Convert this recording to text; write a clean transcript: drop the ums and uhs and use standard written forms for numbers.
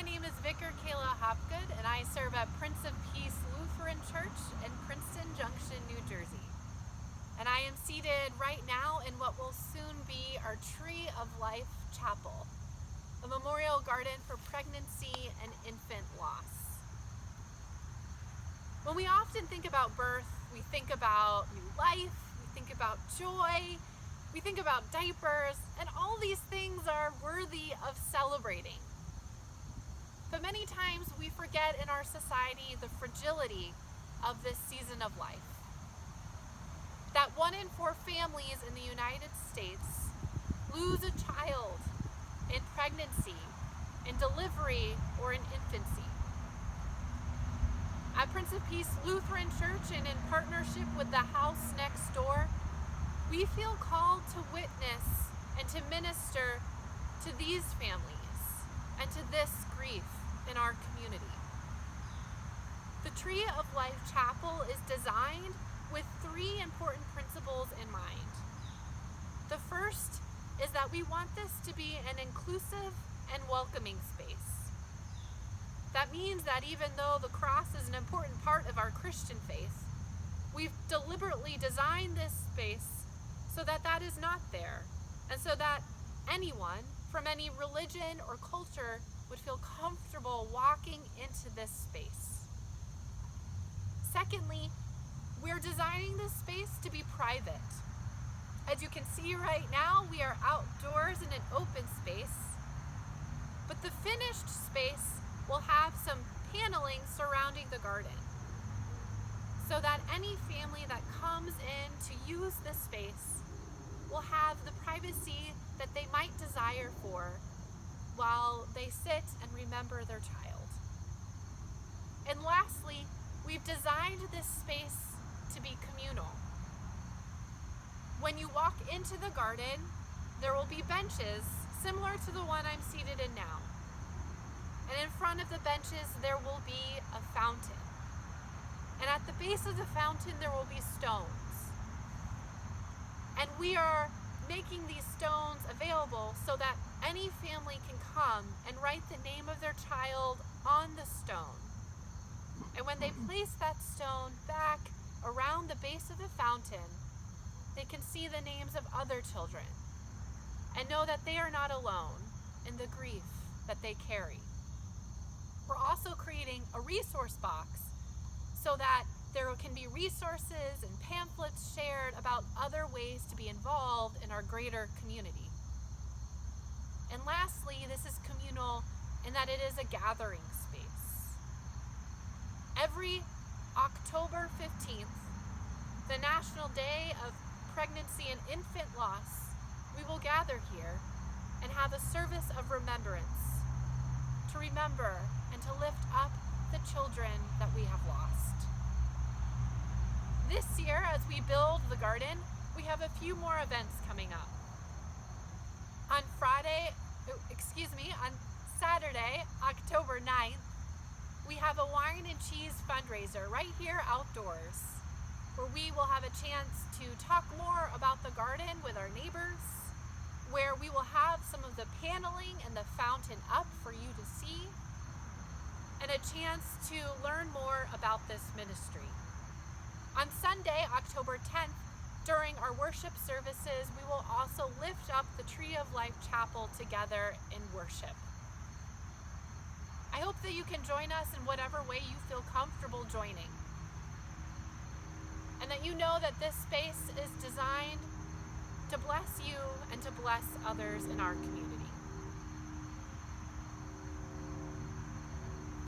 my name is Vicar Kayla Hopgood, and I serve at Prince of Peace Lutheran Church in Princeton Junction, New Jersey. And I am seated right now in what will soon be our Tree of Life Chapel, a memorial garden for pregnancy and infant loss. When we often think about birth, we think about new life, we think about joy, we think about diapers, and all these things are worthy of celebrating. But many times we forget in our society the fragility of this season of life. That 1 in 4 families in the United States lose a child in pregnancy, in delivery, or in infancy. At Prince of Peace Lutheran Church and in partnership with the house next door, we feel called to witness and to minister to these families and to this grief in our community. The Tree of Life Chapel is designed with 3 important principles in mind. The first is that we want this to be an inclusive and welcoming space. That means that even though the cross is an important part of our Christian faith, we've deliberately designed this space so that that is not there, and so that anyone from any religion or culture would feel comfortable walking into this space. Secondly, we're designing this space to be private. As you can see right now, we are outdoors in an open space, but the finished space will have some paneling surrounding the garden, so that any family that comes in to use this space will have the privacy that they might desire for while they sit and remember their child. And lastly, we've designed this space to be communal. When you walk into the garden, there will be benches similar to the one I'm seated in now. And in front of the benches, there will be a fountain. And at the base of the fountain, there will be stones. And we are making these stones available so that any family can come and write the name of their child on the stone. And when they place that stone back around the base of the fountain, they can see the names of other children and know that they are not alone in the grief that they carry. We're also creating a resource box so that there can be resources and pamphlets shared about other ways to be involved in our greater community. And lastly, this is communal in that it is a gathering space. Every October 15th, the National Day of Pregnancy and Infant Loss, we will gather here and have a service of remembrance to remember and to lift up the children that we have lost. This year, as we build the garden, we have a few more events coming up. On Saturday, October 9th, we have a wine and cheese fundraiser right here outdoors, where we will have a chance to talk more about the garden with our neighbors, where we will have some of the paneling and the fountain up for you to see, and a chance to learn more about this ministry. On Sunday, October 10th, during our worship services, we will also lift up the Tree of Life Chapel together in worship. I hope that you can join us in whatever way you feel comfortable joining, and that you know that this space is designed to bless you and to bless others in our community.